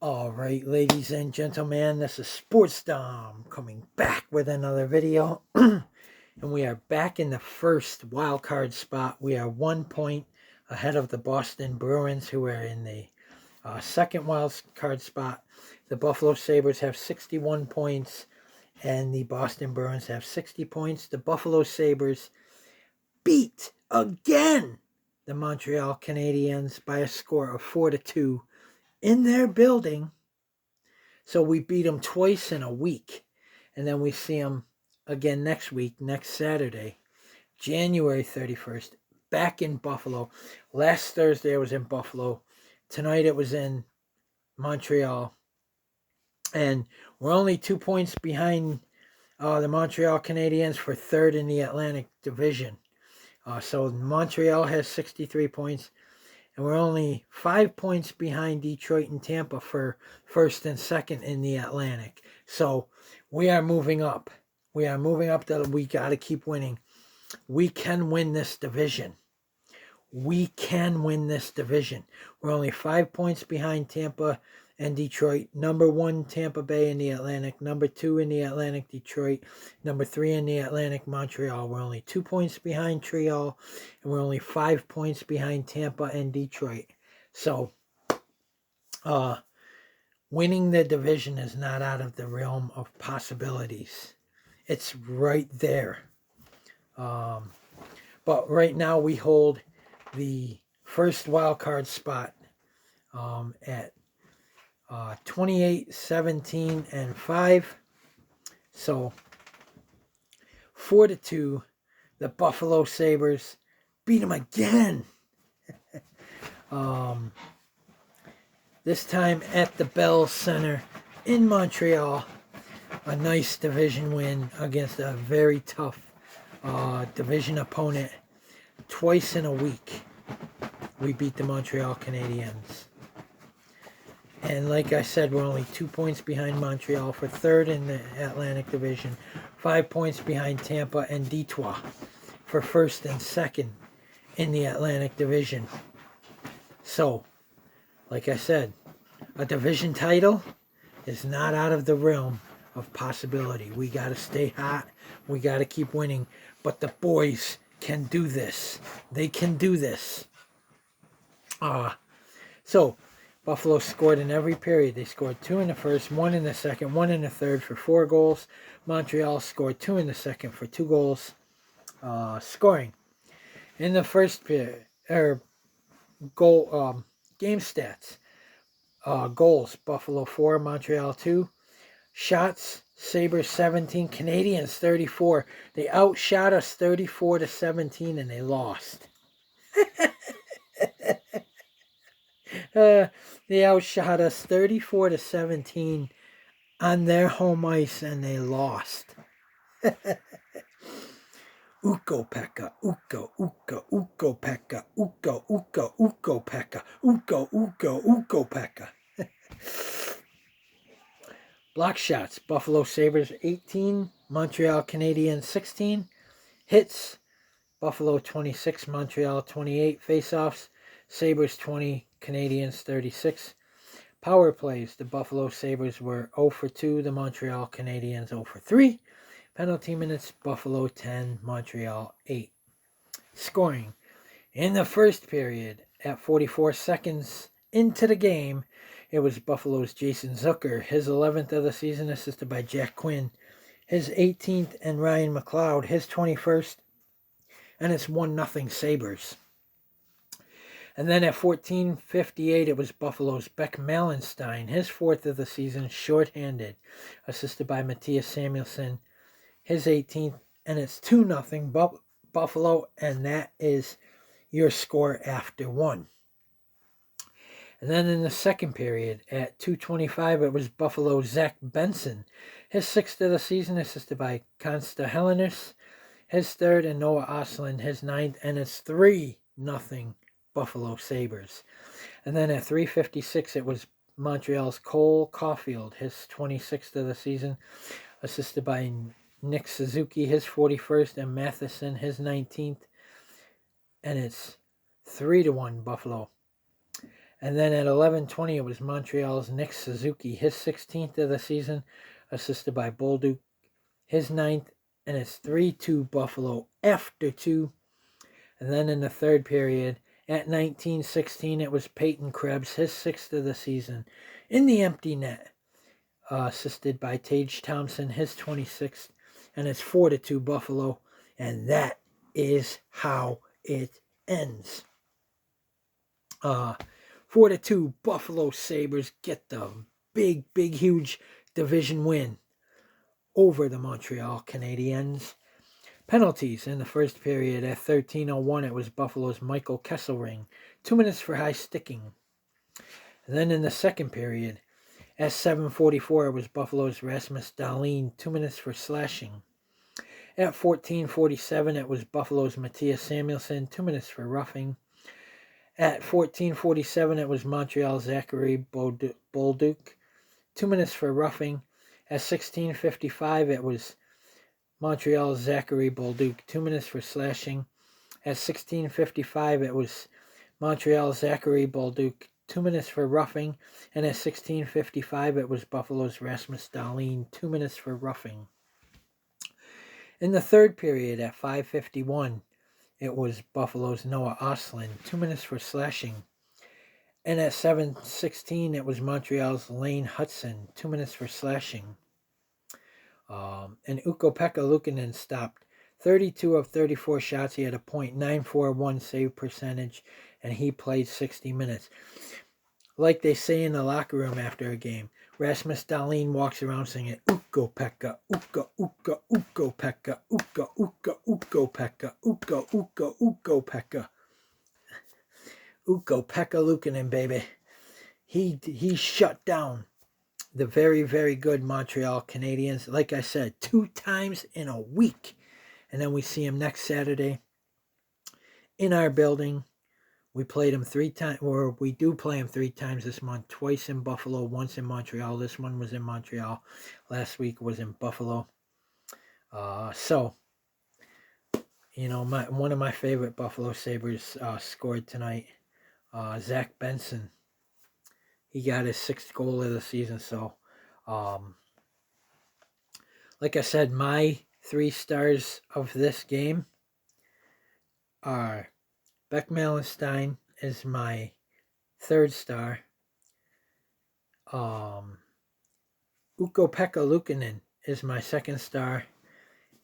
All right, ladies and gentlemen, this is Sports Dom coming back with another video. And we are back in the first wild card spot. We are 1 point ahead of the Boston Bruins, who are in the second wild card spot. The Buffalo Sabres have 61 points, and the Boston Bruins have 60 points. The Buffalo Sabres beat again the Montreal Canadiens by a score of 4-2 in their building. So we beat them twice in a week. And then we see them again next week, next Saturday, January 31st, back in Buffalo. Last Thursday I was in Buffalo. Tonight it was in Montreal. And we're only 2 points behind the Montreal Canadiens for third in the Atlantic Division. So Montreal has 63 points. And we're only 5 points behind Detroit and Tampa for first and second in the Atlantic. So we are moving up. We are moving up. We got to keep winning. We can win this division. We can win this division. We're only 5 points behind Tampa and Detroit. Number 1, Tampa Bay in the Atlantic. Number 2 in the Atlantic, Detroit. Number 3 in the Atlantic, Montreal. We're only 2 points behind Montreal, and we're only 5 points behind Tampa and Detroit. So, winning the division is not out of the realm of possibilities. It's right there. But right now we hold the first wild card spot at 28, 17, and 5. So 4-2, the Buffalo Sabres beat them again. This time at the Bell Center in Montreal. A nice division win against a very tough division opponent. Twice in a week, we beat the Montreal Canadiens. And like I said, we're only 2 points behind Montreal for third in the Atlantic Division. 5 points behind Tampa and Detroit for first and second in the Atlantic Division. So, like I said, a division title is not out of the realm of possibility. We got to stay hot. We got to keep winning. But the boys can do this. They can do this. So, Buffalo scored in every period. They scored 2 in the first, 1 in the second, 1 in the third for 4 goals. Montreal scored 2 in the second for 2 goals. Scoring in the first period, game stats. Goals, Buffalo 4, Montreal 2. Shots, Sabres 17, Canadiens 34. They outshot us 34-17 and they lost. They outshot us 34-17 on their home ice and they lost. Ukko Pekka, Ukko, Ukko, Ukko Pekka, Ukko, Ukko, Ukko Pekka, Ukko, Ukko, Ukko Pekka. Block shots, Buffalo Sabres 18, Montreal Canadiens 16. Hits, Buffalo 26, Montreal 28. Faceoffs, Sabres 20, Canadiens 36. Power plays, the Buffalo Sabres were 0 for 2, the Montreal Canadiens 0 for 3. Penalty minutes, Buffalo 10, Montreal 8. Scoring, in the first period, at 44 seconds into the game, it was Buffalo's Jason Zucker, his 11th of the season, assisted by Jack Quinn, his 18th, and Ryan McLeod, his 21st, and it's 1-0 Sabres. And then at 14:58, it was Buffalo's Beck Malenstein, his 4th of the season, shorthanded, assisted by Matthias Samuelsson, his 18th, and it's 2-0 Buffalo, and that is your score after 1. And then in the second period, at 2:25, it was Buffalo's Zach Benson, his 6th of the season, assisted by Konsta Helenis, his 3rd, and Noah Ostlund, his 9th, and it's 3-0 Buffalo Sabres. And then at 3:56, it was Montreal's Cole Caulfield, his 26th of the season, assisted by Nick Suzuki, his 41st, and Matheson, his 19th. And it's 3-1 Buffalo. And then at 11:20, it was Montreal's Nick Suzuki, his 16th of the season, assisted by Bolduc, his 9th, and it's 3-2 Buffalo after 2. And then in the third period, at 19:16, it was Peyton Krebs, his 6th of the season, in the empty net, assisted by Tage Thompson, his 26th, and it's 4-2 Buffalo, and that is how it ends. 4-2 Buffalo Sabres get the big, huge division win over the Montreal Canadiens. Penalties in the first period. At 13:01, it was Buffalo's Michael Kesselring, 2 minutes for high sticking. And then in the second period, at 7:44, it was Buffalo's Rasmus Dahlin, 2 minutes for slashing. At 14:47, it was Buffalo's Matthias Samuelsson, 2 minutes for roughing. At 14:47, it was Montreal's Zachary Bolduc, 2 minutes for roughing. At 16:55, it was Montreal's Zachary Bolduc, 2 minutes for slashing. At 16:55, it was Montreal's Zachary Bolduc, 2 minutes for roughing. And at 16:55, it was Buffalo's Rasmus Dahlin, 2 minutes for roughing. In the third period, at 5:51, it was Buffalo's Noah Ostlund, 2 minutes for slashing. And at 7:16, it was Montreal's Lane Hudson, 2 minutes for slashing. And Ukko Pekka Luukkonen stopped 32 of 34 shots. He had a .941 save percentage, and he played 60 minutes. Like they say in the locker room after a game, Rasmus Dahlin walks around singing, Ukko Pekka, Ukko, Ukko, Ukko Pekka, Ukko, Ukko, Ukko Pekka, Ukko, Ukko, Ukko Pekka. Ukko Pekka Luukkonen, baby. He shut down the very, very good Montreal Canadiens. Like I said, 2 times in a week. And then we see him next Saturday in our building. We played him 3 times, or we do play him 3 times this month. Twice in Buffalo, once in Montreal. This one was in Montreal. Last week was in Buffalo. So, you know, one of my favorite Buffalo Sabres scored tonight. Zach Benson. He got his 6th goal of the season. So, like I said, my 3 stars of this game are Beck Malenstein is my 3rd star. Ukko Pekka Luukkonen is my 2nd star.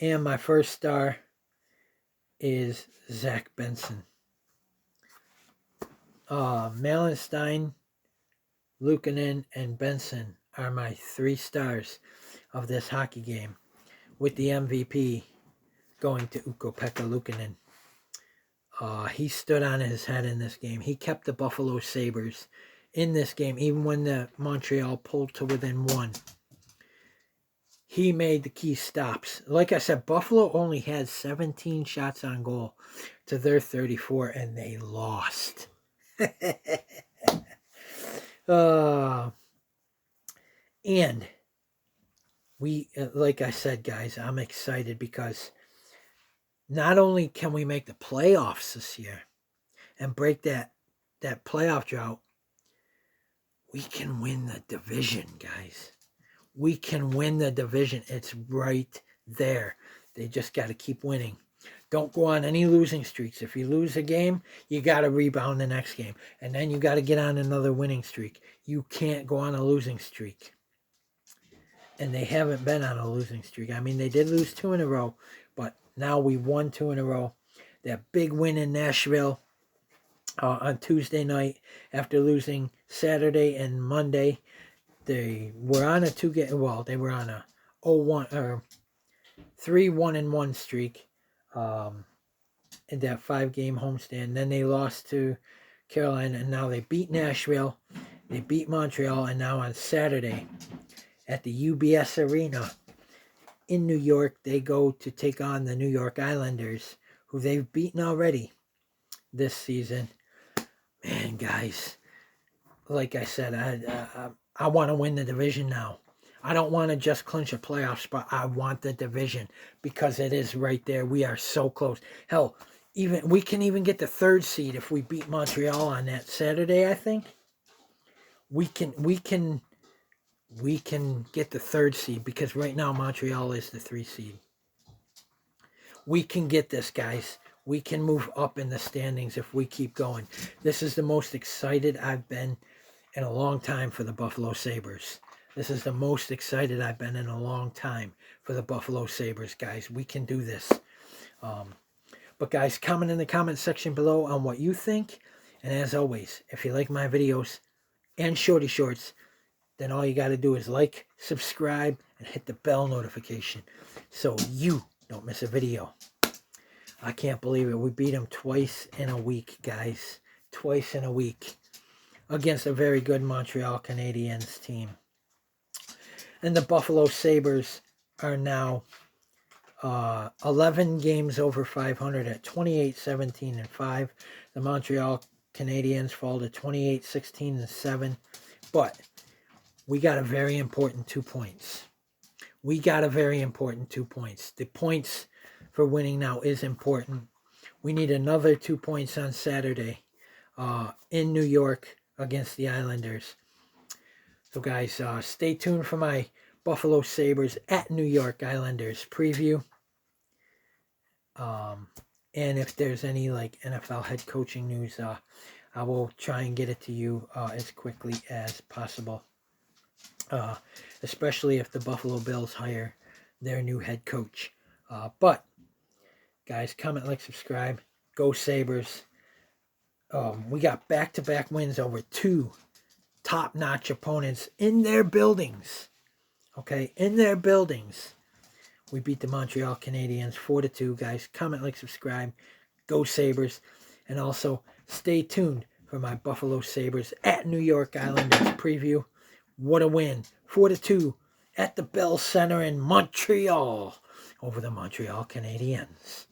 And my 1st star is Zach Benson. Malenstein, Luukkonen, and Benson are my 3 stars of this hockey game, with the MVP going to Ukko Pekka Luukkonen. He stood on his head in this game. He kept the Buffalo Sabres in this game, even when the Montreal pulled to within 1. He made the key stops. Like I said, Buffalo only had 17 shots on goal to their 34, and they lost. And we, like I said, guys, I'm excited because not only can we make the playoffs this year and break that playoff drought, we can win the division, guys. We can win the division. It's right there. They just got to keep winning. Don't go on any losing streaks. If you lose a game, you got to rebound the next game. And then you got to get on another winning streak. You can't go on a losing streak. And they haven't been on a losing streak. I mean, they did lose 2 in a row, but now we won 2 in a row. That big win in Nashville on Tuesday night after losing Saturday and Monday. They were on a 2-game, well, they were on a 0-1 or 3-1-1 streak in that 5-game homestand. Then they lost to Carolina, and now they beat Nashville, they beat Montreal, and now on Saturday at the UBS Arena in New York, they go to take on the New York Islanders, who they've beaten already this season. Man, guys, like I said, I want to win the division now. I don't want to just clinch a playoff spot. I want the division because it is right there. We are so close. Hell, we can even get the 3rd seed if we beat Montreal on that Saturday, I think. we can get the 3rd seed, because right now Montreal is the 3 seed. We can get this, guys. We can move up in the standings if we keep going. This is the most excited I've been in a long time for the Buffalo Sabres. This is the most excited I've been in a long time for the Buffalo Sabres, guys. We can do this. But guys, comment in the comment section below on what you think. And as always, if you like my videos and Shorty Shorts, then all you got to do is like, subscribe, and hit the bell notification so you don't miss a video. I can't believe it. We beat them twice in a week, guys. Twice in a week against a very good Montreal Canadiens team. And the Buffalo Sabres are now 11 games over 500 at 28-17-5. The Montreal Canadiens fall to 28-16-7. But we got a very important 2 points. We got a very important 2 points. The points for winning now is important. We need another 2 points on Saturday in New York against the Islanders. So guys, stay tuned for my Buffalo Sabres at New York Islanders preview. And if there's any like NFL head coaching news, I will try and get it to you as quickly as possible. Especially if the Buffalo Bills hire their new head coach. But guys, comment, like, subscribe. Go Sabres. We got back-to-back wins over 2 top-notch opponents in their buildings. Okay, in their buildings. We beat the Montreal Canadiens 4-2, guys. Comment, like, subscribe. Go Sabres. And also, stay tuned for my Buffalo Sabres at New York Islanders preview. What a win. 4-2 at the Bell Center in Montreal over the Montreal Canadiens.